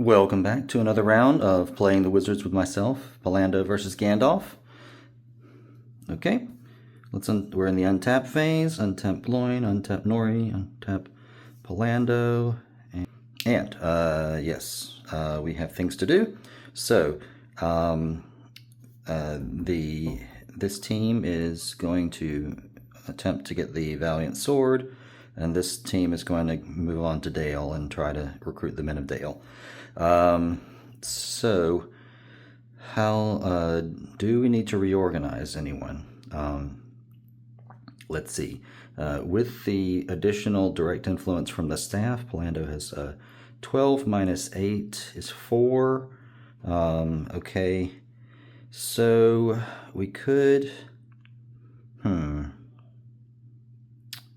Welcome back to another round of playing the wizards with myself, Pallando versus Gandalf. Okay, we're in the untap phase. Untap Loin, untap Nori, untap Pallando, and yes, we have things to do. So, this team is going to attempt to get the Valiant Sword, and this team is going to move on to Dale and try to recruit the men of Dale. So, how do we need to reorganize anyone? Let's see. With the additional direct influence from the staff, Pallando has 12 minus 8 is 4. Okay. So, we could...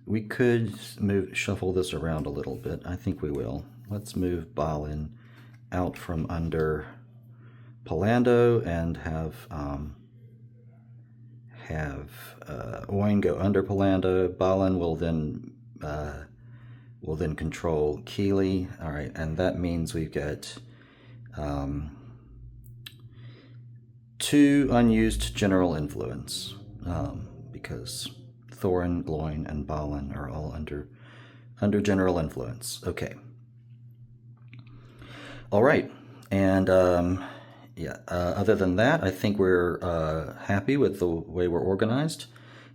We could shuffle this around a little bit. I think we will. Let's move Balin out from under Pallando and have Oin go under Pallando. Balin will then control Keeley. All right, and that means we've got 2 unused general influence because Thorin, Loin, and Balin are all under general influence. Okay. All right, and other than that, I think we're happy with the way we're organized.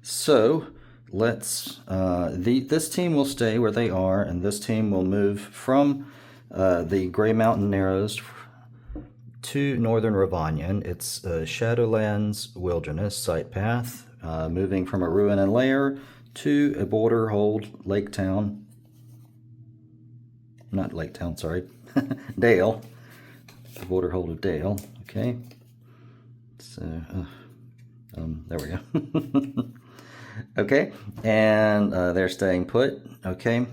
So let's this team will stay where they are, and this team will move from the Grey Mountain Narrows to Northern Ravanian. It's Shadowlands Wilderness Site Path, moving from a ruin and lair to a border hold lake town. Not Lake Town, sorry. Dale. The border hold of Dale. Okay. So, there we go. Okay. And they're staying put. Okay.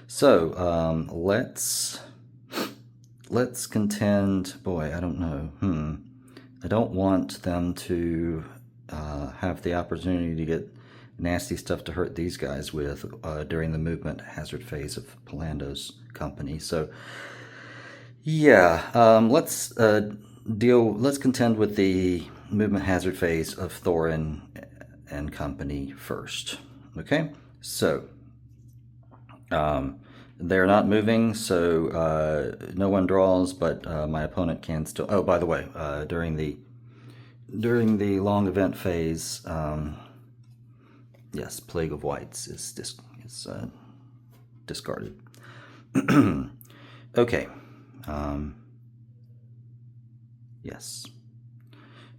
So, let's contend. Boy, I don't know. I don't want them to have the opportunity to get nasty stuff to hurt these guys with during the movement hazard phase of Pallando's company. So, yeah, let's contend with the movement hazard phase of Thorin and company first. Okay, so they're not moving, so no one draws, but my opponent can still. Oh, by the way, during the long event phase. Yes, Plague of Whites is discarded. Okay. Yes.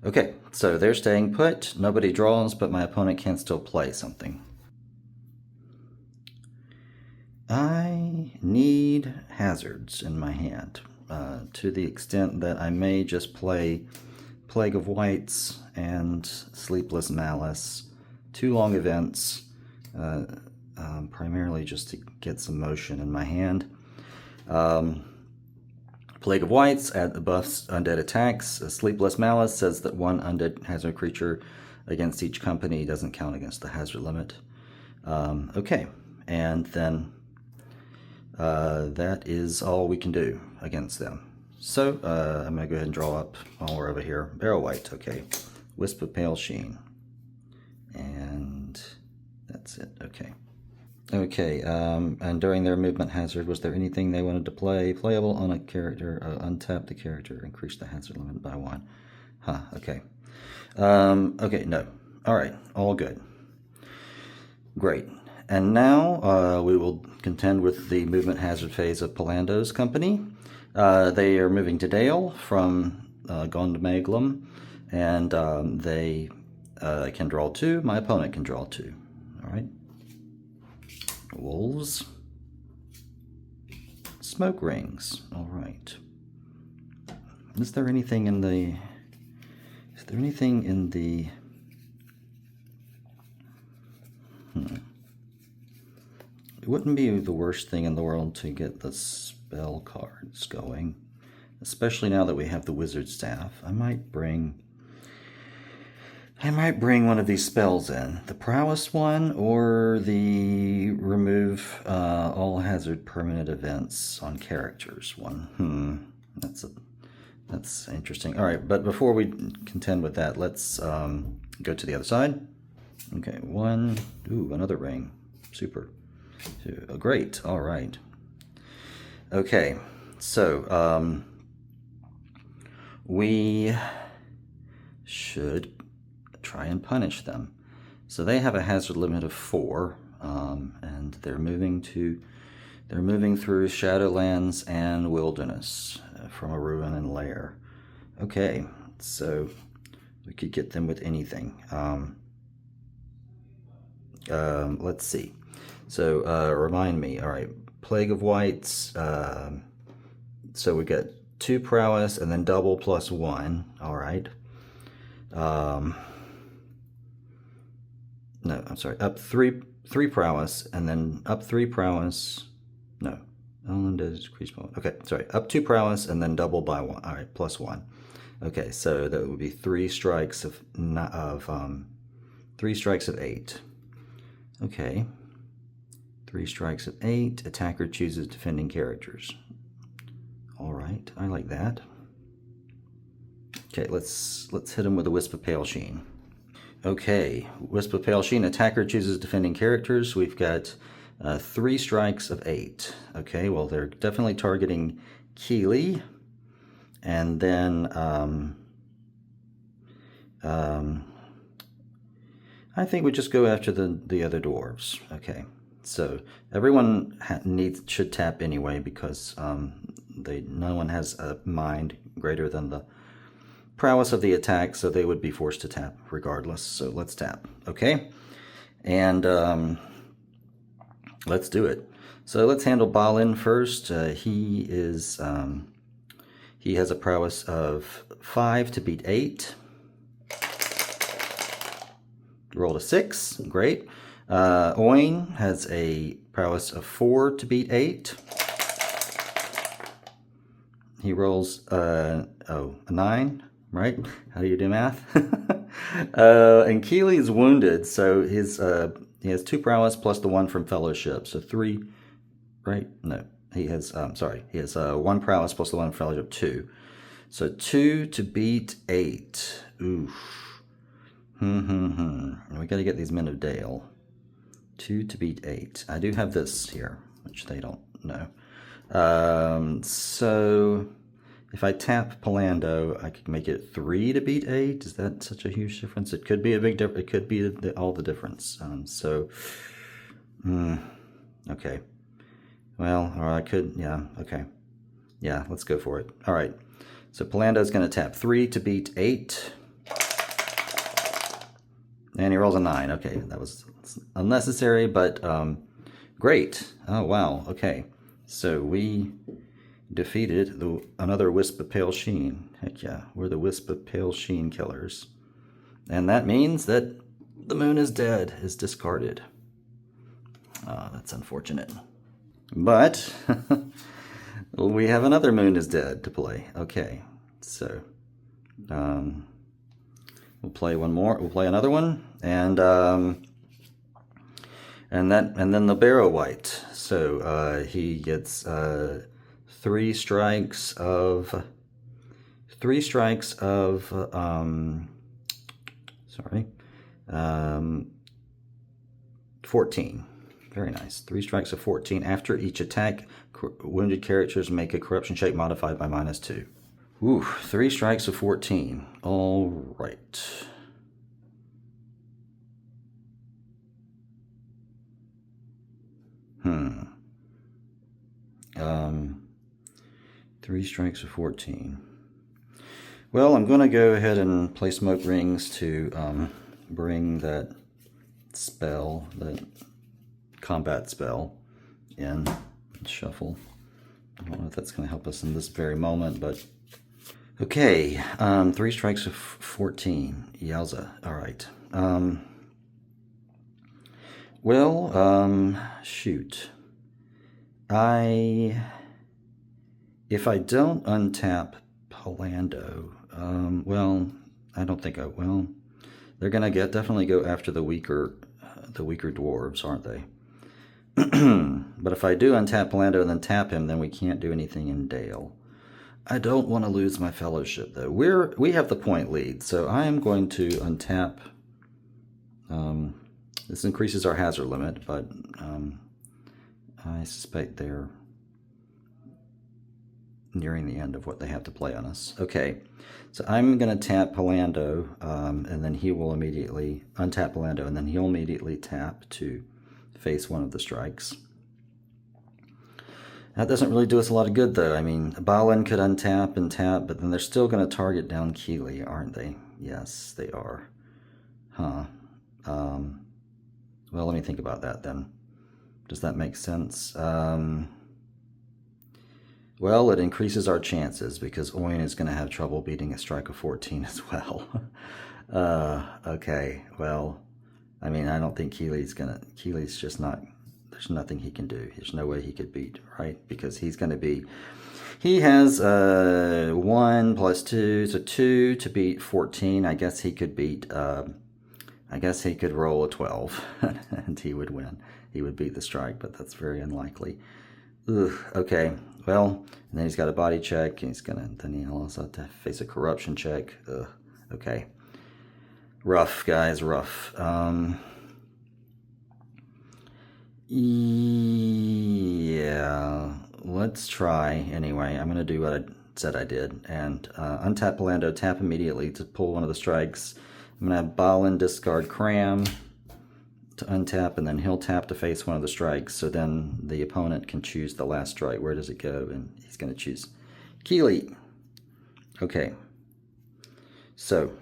Okay, so they're staying put. Nobody draws, but my opponent can still play something. I need hazards in my hand to the extent that I may just play Plague of Whites and Sleepless Malice. 2 long events, primarily just to get some motion in my hand. Plague of Whites, add the buffs undead attacks. Sleepless Malice says that 1 undead hazard creature against each company doesn't count against the hazard limit. Okay, and then that is all we can do against them. So I'm going to go ahead and draw up while we're over here. Barrow White, okay. Wisp of Pale Sheen. And that's it, okay. Okay, and during their movement hazard, was there anything they wanted to play? Playable on a character, untap the character, increase the hazard limit by 1. Huh, okay. Okay, no. Alright, all good. Great. And now we will contend with the movement hazard phase of Pallando's company. They are moving to Dale from Gondmaglum, and they can draw 2. My opponent can draw 2. Alright. Wolves. Smoke rings. Alright. Is there anything in the... It wouldn't be the worst thing in the world to get the spell cards going. Especially now that we have the wizard staff. I might bring one of these spells in. The prowess one or the remove all hazard permanent events on characters one. That's interesting. All right, but before we contend with that, let's go to the other side. Okay, one. Ooh, another ring. Super. Two. Oh, great. All right. Okay, so we should try and punish them. So they have a hazard limit of 4, and they're moving through Shadowlands and Wilderness from a ruin and lair. Okay, so we could get them with anything. Let's see. So remind me. All right, Plague of Whites. So we got 2 prowess and then double plus 1. All right. No, I'm sorry. Up 3 prowess and then up 3 prowess. No. Does increase one. Okay, sorry. Up 2 prowess and then double by 1. All right, plus 1. Okay, so that would be 3 strikes of 8. Okay. 3 strikes of 8. Attacker chooses defending characters. All right, I like that. Okay, let's hit him with a Wisp of Pale Sheen. Okay, Wisp of Pale Sheen. Attacker chooses defending characters. We've got 3 strikes of 8. Okay, well, they're definitely targeting Keeley. And then I think we just go after the other dwarves. Okay, so everyone should tap anyway because no one has a mind greater than the prowess of the attack, so they would be forced to tap regardless. So let's tap. Okay, and let's do it. So let's handle Balin first. He has a prowess of 5 to beat 8. Rolled a 6. Great. Oin has a prowess of 4 to beat 8. He rolls a 9, right? How do you do math? And Keeley is wounded, so he has 2 prowess plus the 1 from fellowship, so 3, right? No, he has 1 prowess plus the 1 from fellowship, 2. So 2 to beat 8. Oof. We got to get these men of Dale. 2 to beat 8. I do have this here, which they don't know. So if I tap Pallando, I could make it 3 to beat 8. Is that such a huge difference? It could be a big difference. It could be all the difference. Okay. Well, or I could, yeah, okay. Yeah, let's go for it. All right. So Pallando's going to tap 3 to beat 8. And he rolls a 9. Okay, that was unnecessary, but great. Oh, wow. Okay. So we defeated another Wisp of Pale Sheen. Heck yeah, we're the Wisp of Pale Sheen killers. And that means that the moon is dead, is discarded. That's unfortunate. But we have another moon is dead to play. Okay, so we'll play one more. We'll play another one, and then the Barrow White. So he gets 3 strikes of 14. Very nice. 3 strikes of 14. After each attack, wounded characters make a corruption check modified by -2. Ooh, 3 strikes of 14. All right. Three strikes of 14. Well, I'm going to go ahead and play smoke rings to bring that spell, that combat spell, in. Shuffle. I don't know if that's going to help us in this very moment, but okay. 3 strikes of 14. Yowza. All right. Shoot. If I don't untap Pallando, I don't think I will. They're gonna definitely go after the weaker dwarves, aren't they? But if I do untap Pallando and then tap him, then we can't do anything in Dale. I don't want to lose my fellowship though. We have the point lead, so I am going to untap. This increases our hazard limit, but I suspect they're nearing the end of what they have to play on us. Okay, so I'm going to tap Pallando, and then he will immediately untap Pallando, and then he'll immediately tap to face one of the strikes. That doesn't really do us a lot of good, though. I mean, Balin could untap and tap, but then they're still going to target down Keeley, aren't they? Yes, they are. Huh. Well, let me think about that then. Does that make sense? Well, it increases our chances because Oin is going to have trouble beating a strike of 14 as well. Okay, well, I mean, I don't think Keeley's just not, there's nothing he can do. There's no way he could beat, right? Because he's going to be, he has 1 plus 2, so 2 to beat 14. I guess he could beat, I guess he could roll a 12 and he would win. He would beat the strike, but that's very unlikely. Ugh, okay, well, and then he's got a body check, and then he'll also have to face a corruption check. Ugh, okay. Rough, guys, rough. Yeah, let's try anyway. I'm going to do what I said I did, and untap Pallando, tap immediately to pull one of the strikes. I'm going to have Balin discard Cram to untap, and then he'll tap to face one of the strikes, so then the opponent can choose the last strike. Where does it go? And he's going to choose Keeley. Okay, so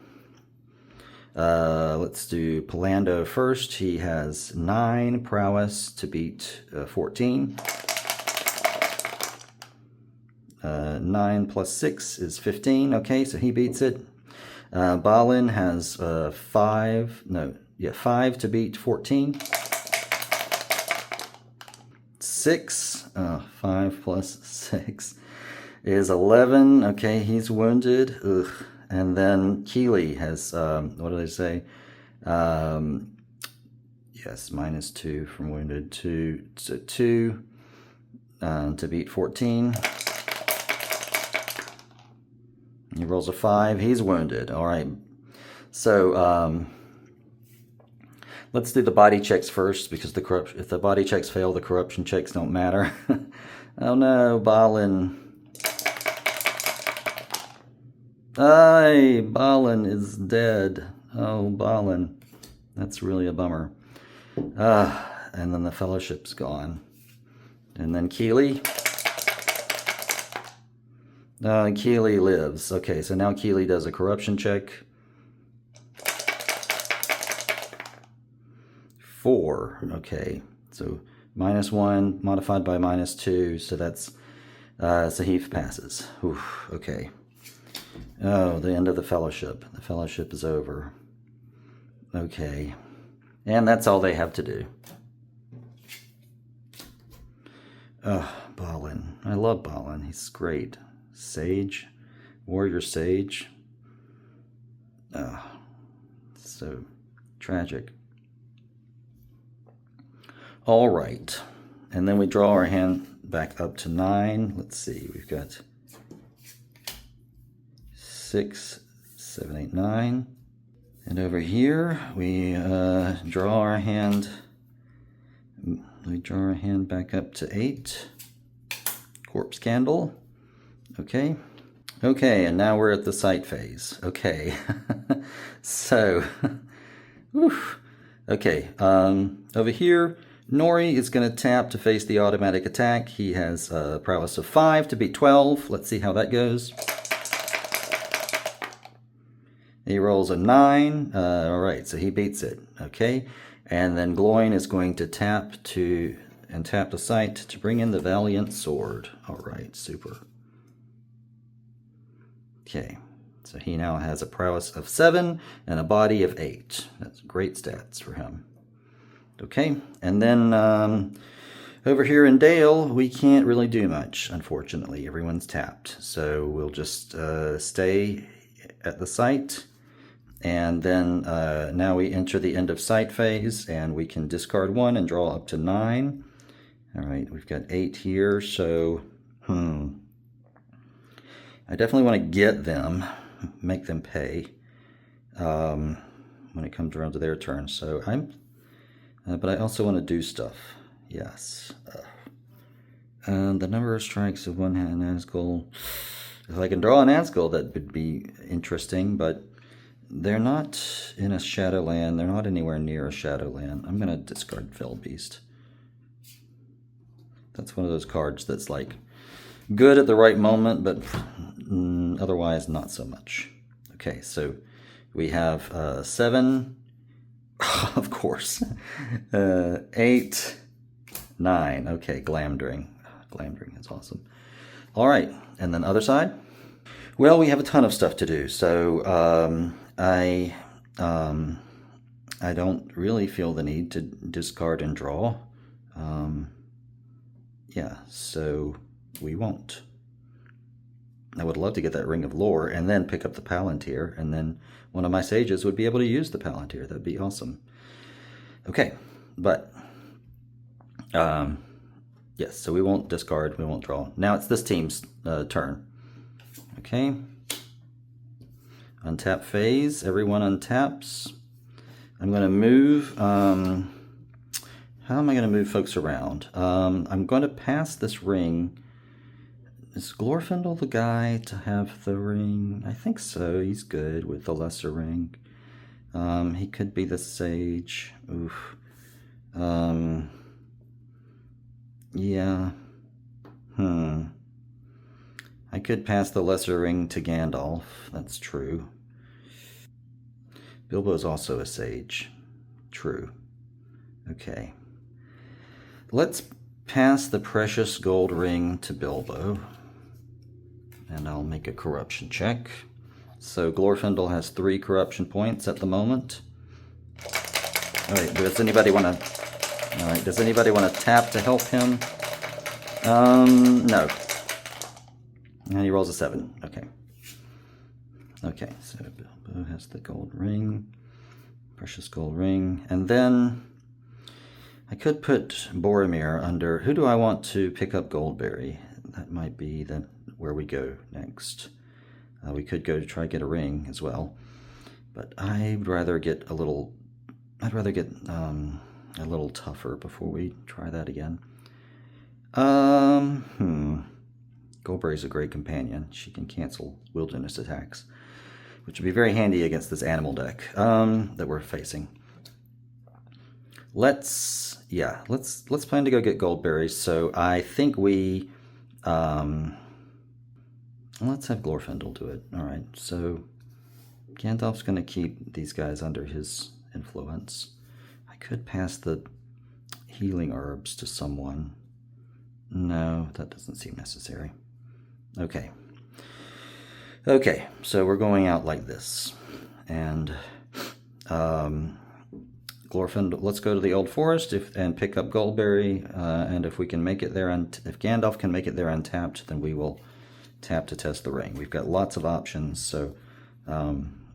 let's do Pallando first. He has 9 prowess to beat 14. 9 plus 6 is 15. Okay, so he beats it. Balin has 5 to beat 14. 6, 5 plus 6 is 11. Okay, he's wounded. Ugh. And then Keeley has, what did I say? Yes, minus 2 from wounded. 2 to beat 14. He rolls a 5. He's wounded. All right. So, let's do the body checks first, because if the body checks fail, the corruption checks don't matter. Oh no, Balin. Aye, Balin is dead. Oh, Balin. That's really a bummer. And then the fellowship's gone. And then Keeley. Keeley lives. Okay, so now Keeley does a corruption check. 4. Okay, so minus 1 modified by minus 2, so that's so he passes. Oof, okay. Oh, the end of the fellowship. The fellowship is over. Okay, and that's all they have to do. Balin. I love Balin. He's great. Sage, warrior sage. So tragic. All right, and then we draw our hand back up to 9. Let's see, we've got 6, 7, 8, 9. And over here, we draw our hand. We draw our hand back up to 8. Corpse candle. Okay. Okay, and now we're at the sight phase. Okay. So, whew. Okay, over here, Nori is going to tap to face the automatic attack. He has a prowess of 5 to beat 12. Let's see how that goes. He rolls a 9. All right, so he beats it. Okay, and then Gloin is going to tap the sight to bring in the Valiant Sword. All right, super. Okay, so he now has a prowess of 7 and a body of 8. That's great stats for him. Okay, and then over here in Dale, we can't really do much, unfortunately. Everyone's tapped. So we'll just stay at the site. And then now we enter the end of sight phase, and we can discard 1 and draw up to 9. All right, we've got 8 here, so I definitely want to get them, make them pay when it comes around to their turn. So but I also want to do stuff. Yes. And the number of strikes of one hand Nazgul. If I can draw an Nazgul, that would be interesting, but they're not in a Shadowland. They're not anywhere near a Shadowland. I'm going to discard Fell Beast. That's one of those cards that's like good at the right moment, but otherwise not so much. Okay, so we have 7, of course, 8, 9. Okay, Glamdring. Glamdring is awesome. All right, and then other side? Well, we have a ton of stuff to do, so I don't really feel the need to discard and draw. Yeah, so we won't. I would love to get that Ring of Lore and then pick up the Palantir, and then one of my sages would be able to use the Palantir. That'd be awesome. Okay, but yes, so we won't discard, we won't draw. Now it's this team's turn. Okay. Untap phase. Everyone untaps. I'm going to move. How am I going to move folks around? I'm going to pass this ring. Is Glorfindel the guy to have the ring? I think so. He's good with the lesser ring. He could be the sage. Oof. Yeah. I could pass the lesser ring to Gandalf. That's true. Bilbo's also a sage. True. Okay. Let's pass the precious gold ring to Bilbo. And I'll make a corruption check. So Glorfindel has 3 corruption points at the moment. Alright, does anybody want to... Alright, does anybody want to tap to help him? No. And he rolls a 7. Okay. Okay, so Bilbo has the gold ring. Precious gold ring. And then I could put Boromir under... Who do I want to pick up Goldberry? That might be where we go next. We could go to try to get a ring as well. But I'd rather get a little... I'd rather get a little tougher before we try that again. Goldberry's a great companion. She can cancel wilderness attacks, which would be very handy against this animal deck that we're facing. Let's plan to go get Goldberries. So I think we let's have Glorfindel do it. All right. So Gandalf's going to keep these guys under his influence. I could pass the healing herbs to someone. No, that doesn't seem necessary. Okay. Okay, so we're going out like this. And Glorfindel, let's go to the Old Forest and pick up Goldberry. And if we can make it there, if Gandalf can make it there untapped, then we will tap to test the ring. We've got lots of options, so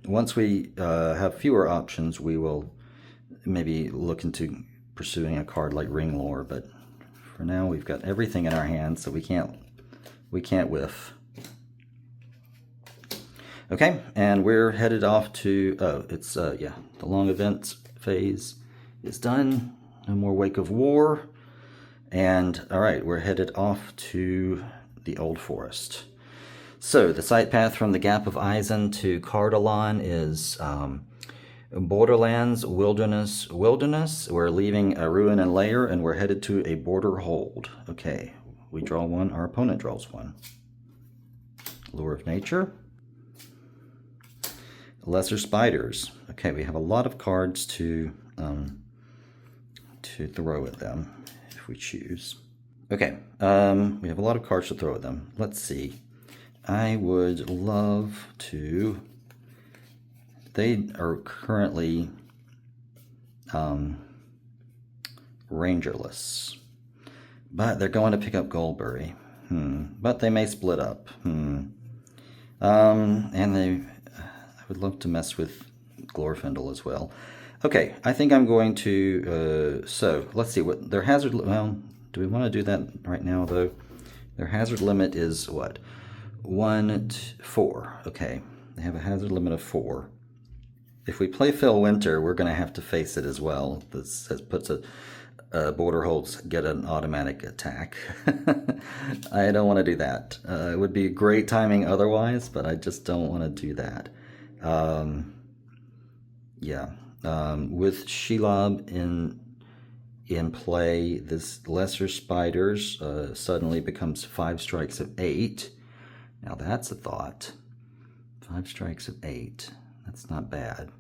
once we have fewer options, we will maybe look into pursuing a card like Ring Lore, but for now we've got everything in our hands, so we can't whiff. Okay, and we're headed off to the long events phase is done. No more Wake of War. And all right, we're headed off to the Old Forest. So the site path from the Gap of Isen to Cardolan is Borderlands, Wilderness. We're leaving a ruin and lair, and we're headed to a border hold. Okay, we draw one, our opponent draws one. Lure of Nature. Lesser Spiders. Okay, we have a lot of cards to throw at them if we choose. Okay, we have a lot of cards to throw at them. Let's see. I would love to... They are currently rangerless, but they're going to pick up Goldberry. But they may split up. And I would love to mess with Glorfindel as well. Okay, I think I'm going to... so, let's see what their hazard... Well, do we want to do that right now, though? Their hazard limit is what? 4. Okay, they have a hazard limit of 4. If we play Fell Winter, we're going to have to face it as well. This puts border holds get an automatic attack. I don't want to do that. It would be great timing otherwise, but I just don't want to do that. With Shelob in play, this Lesser Spiders suddenly becomes 5 strikes of 8. Now that's a thought. 5 strikes of 8. That's not bad.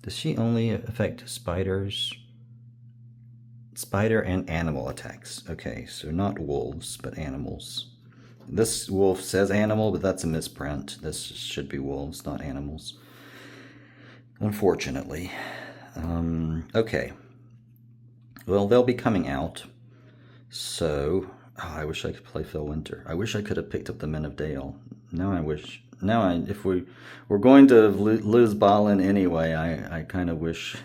Does she only affect spiders? Spider and animal attacks. Okay, so not wolves, but animals. This wolf says animal, but that's a misprint. This should be wolves, not animals. Unfortunately. Okay. Well, they'll be coming out. So, I wish I could play Fell Winter. I wish I could have picked up the Men of Dale. If we're going to lose Balin anyway, I kind of wish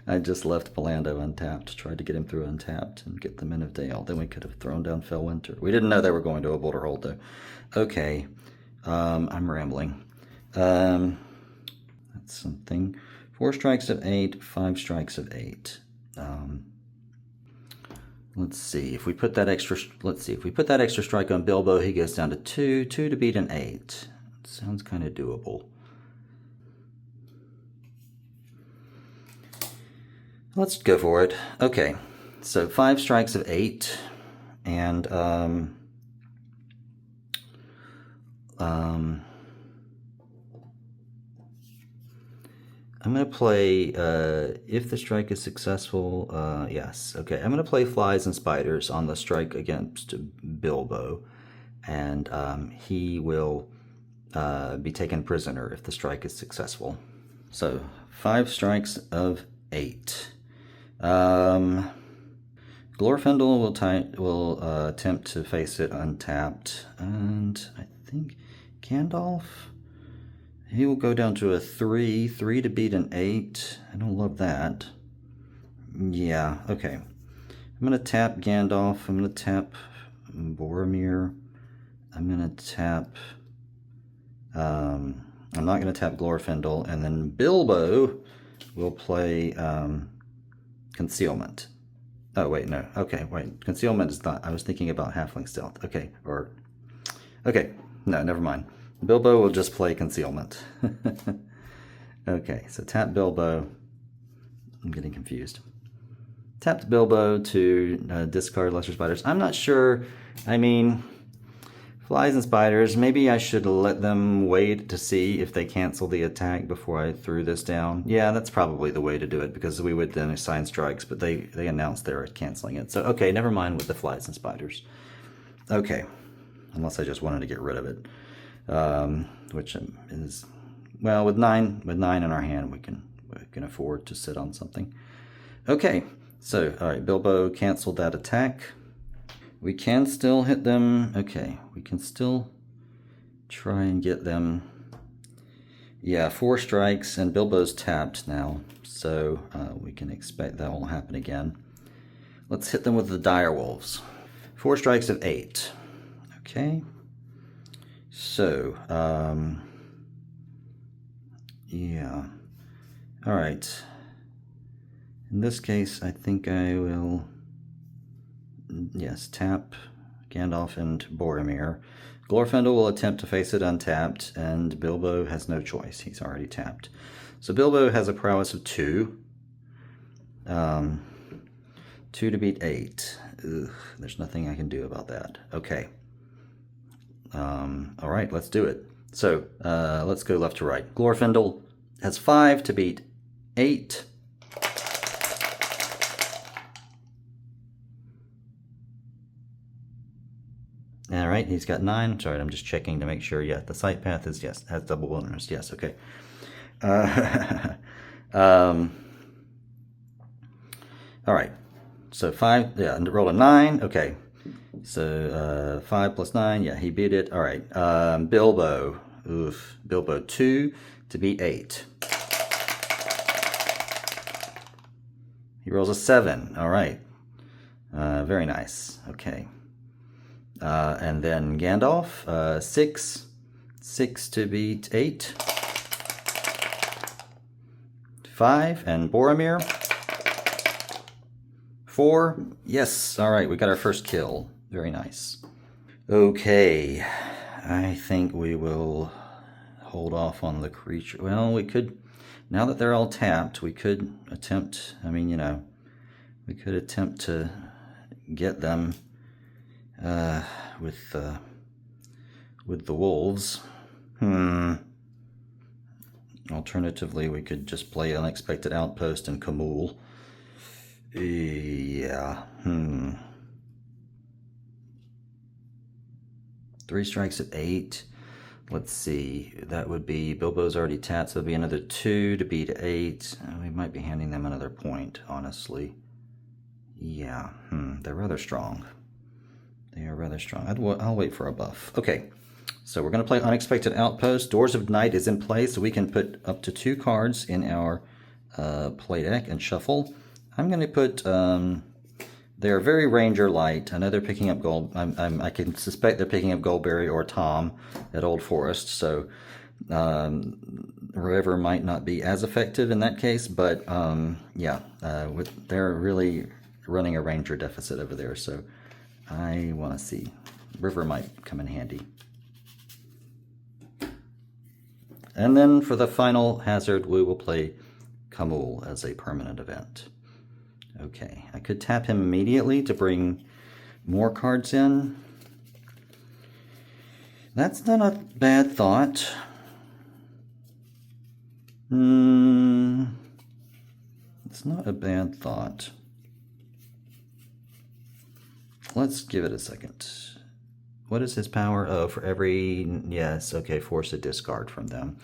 I just left Pallando untapped, tried to get him through untapped and get the Men of Dale. Then we could have thrown down Fell Winter. We didn't know they were going to a Boulder Hold, though. Okay, I'm rambling. That's something. 4 strikes of 8, 5 strikes of 8. Let's see. If we put that extra strike on Bilbo, he goes down to 2. 2 to beat an 8. Sounds kind of doable. Let's go for it. Okay. So 5 strikes of 8, and I'm going to play, if the strike is successful, yes. Okay, I'm going to play Flies and Spiders on the strike against Bilbo, and he will be taken prisoner if the strike is successful. So, 5 strikes of 8. Glorfindel will attempt to face it untapped, and I think Gandalf... he will go down to a 3. 3 to beat an 8. I don't love that. Yeah, okay. I'm going to tap Gandalf. I'm going to tap Boromir. I'm going to tap... I'm not going to tap Glorfindel. And then Bilbo will play Concealment. Oh, wait, no. Okay, wait. Concealment is not... I was thinking about Halfling Stealth. Okay, no, never mind. Bilbo will just play Concealment. Okay, so tap Bilbo. I'm getting confused. Tapped Bilbo to discard Lesser Spiders. I'm not sure. I mean, Flies and Spiders, maybe I should let them wait to see if they cancel the attack before I threw this down. Yeah, that's probably the way to do it, because we would then assign strikes, but they announced they were canceling it. So, okay, never mind with the Flies and Spiders. Okay, unless I just wanted to get rid of it. Which is, well, with 9 in our hand, we can afford to sit on something. Okay, so all right, Bilbo canceled that attack. We can still hit them. Okay, we can still try and get them. Yeah, 4 strikes, and Bilbo's tapped now, so we can expect that will happen again. Let's hit them with the Direwolves. 4 strikes of 8. Okay. So, yeah. All right. In this case, I think I will, yes, tap Gandalf and Boromir. Glorfindel will attempt to face it untapped, and Bilbo has no choice. He's already tapped. So Bilbo has a prowess of 2. 2 to beat 8. Ugh, there's nothing I can do about that. Okay. All right, let's do it. So, let's go left to right. Glorfindel has 5 to beat 8. All right, he's got 9. Sorry, I'm just checking to make sure. Yeah, the sight path is, yes, has double wilderness. Yes, okay. All right, so 5, yeah, and roll a 9. Okay. So 5 plus 9, yeah, he beat it. All right, Bilbo, Bilbo 2 to beat 8. He rolls a 7. All right, very nice. Okay, And then Gandalf, 6. 6 to beat 8. 5. And Boromir, 4. Yes, all right, we got our first kill. Very nice. Okay, I think we will hold off on the creature. Well, we could, now that they're all tapped, we could attempt, I mean, you know, we could attempt to get them with the wolves. Alternatively, we could just play Unexpected Outpost and Kamul. Yeah. 3 strikes at 8. Let's see. That would be, Bilbo's already tapped, so there'll be another 2 to beat 8. We might be handing them another point, honestly. Yeah. They're rather strong. They are rather strong. I'll wait for a buff. Okay. So we're going to play Unexpected Outpost. Doors of Night is in play, so we can put up to 2 cards in our play deck and shuffle. I'm going to put, they're very Ranger light. I know they're picking up gold. I can suspect they're picking up Goldberry or Tom at Old Forest, so River might not be as effective in that case, but yeah, they're really running a Ranger deficit over there, so I want to see. River might come in handy. And then for the final hazard, we will play Kamul as a permanent event. Okay, I could tap him immediately to bring more cards in. That's not a bad thought. It's not a bad thought. Let's give it a second. What is his power? Oh, for every... Yes, okay, force a discard from them.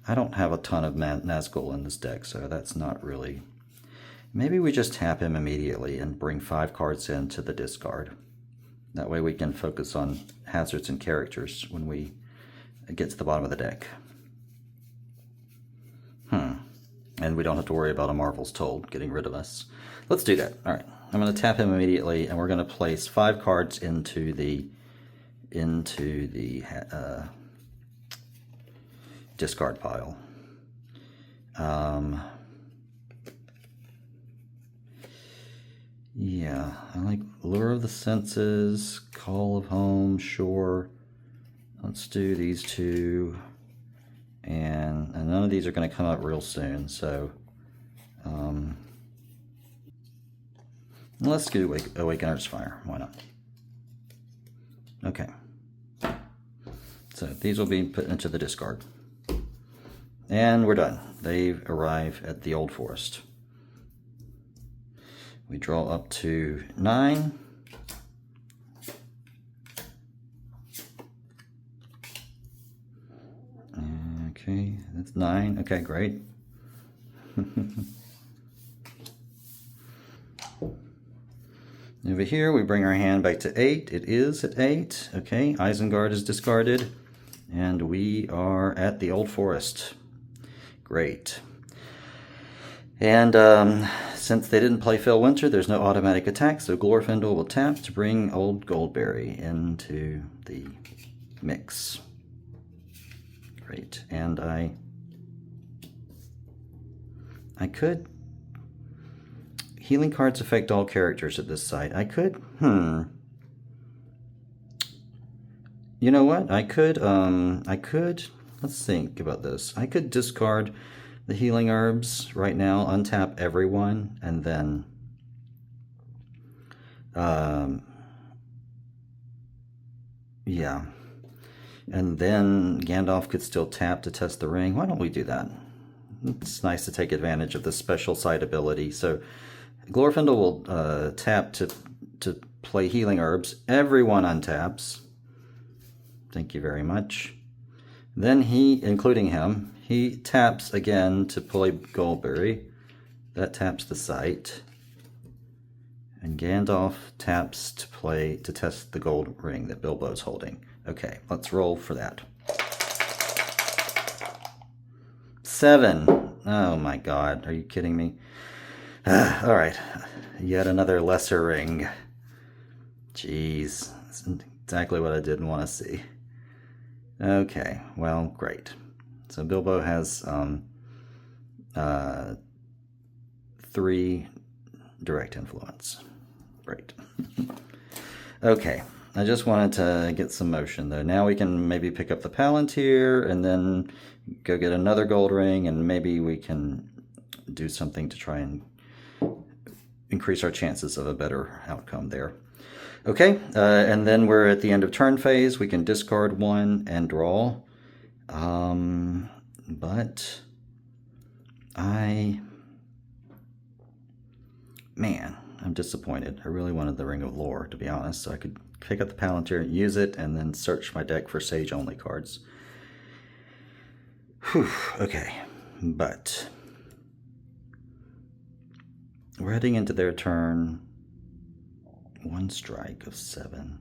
I don't have a ton of Nazgul in this deck, so that's not really... Maybe we just tap him immediately and bring 5 cards into the discard. That way we can focus on hazards and characters when we get to the bottom of the deck. And we don't have to worry about a Marvel's Told getting rid of us. Let's do that. All right, I'm going to tap him immediately, and we're going to place 5 cards into the discard pile. Yeah, I like Lure of the Senses, Call of Home, sure. Let's do these 2. And none of these are going to come up real soon, so let's do Awaken Earthfire. Why not? Okay. So these will be put into the discard. And we're done. They arrive at the Old Forest. We draw up to 9. Okay, that's 9. Okay, great. Over here, we bring our hand back to 8. It is at 8. Okay, Isengard is discarded. And we are at the Old Forest. Great. And since they didn't play Fellwinter, there's no automatic attack, so Glorfindel will tap to bring Old Goldberry into the mix. Great. And I could... Healing cards affect all characters at this site. I could... You know what? I could... Let's think about this. I could discard the healing herbs right now, untap everyone, and then yeah, and then Gandalf could still tap to test the ring. Why don't we do that? It's nice to take advantage of the special side ability. So Glorfindel will tap to play healing herbs. Everyone untaps. Thank you very much. Then he, including him, he taps again to play Goldberry. That taps the site. And Gandalf taps to test the gold ring that Bilbo's holding. Okay, let's roll for that. 7. Oh my god, are you kidding me? Alright, yet another lesser ring. Jeez. Exactly what I didn't want to see. Okay, well, great. So Bilbo has 3 direct influence. Great. Okay, I just wanted to get some motion though. Now we can maybe pick up the Palantir and then go get another gold ring, and maybe we can do something to try and increase our chances of a better outcome there. Okay, and then we're at the end of turn phase. We can discard 1 and draw. But man, I'm disappointed. I really wanted the Ring of Lore, to be honest, so I could pick up the Palantir, use it, and then search my deck for Sage-only cards. Whew, okay, but we're heading into their turn. 1 strike of 7.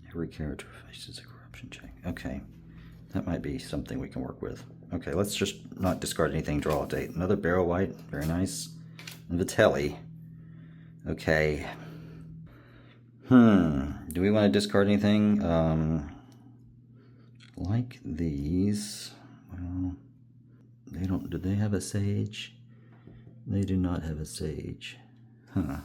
Every character faces a corruption check. Okay, that might be something we can work with. Okay, let's just not discard anything, draw a date. Another Barrow White, very nice. And Vitelli. Okay. Do we want to discard anything? Like these. Well, they don't. Do they have a Sage? They do not have a Sage. Huh.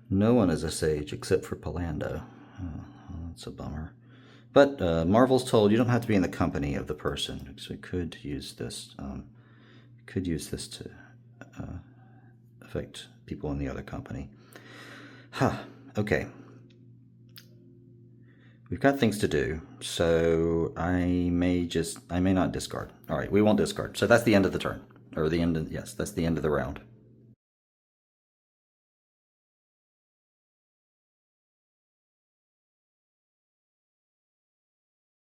No one is a Sage except for Pallando. Oh, that's a bummer. But Marvel's told you don't have to be in the company of the person, so we could use this. Could use this to affect people in the other company. Huh. Okay. We've got things to do, so I may not discard. All right, we won't discard. So that's the end of the turn, or the end of, yes, that's the end of the round.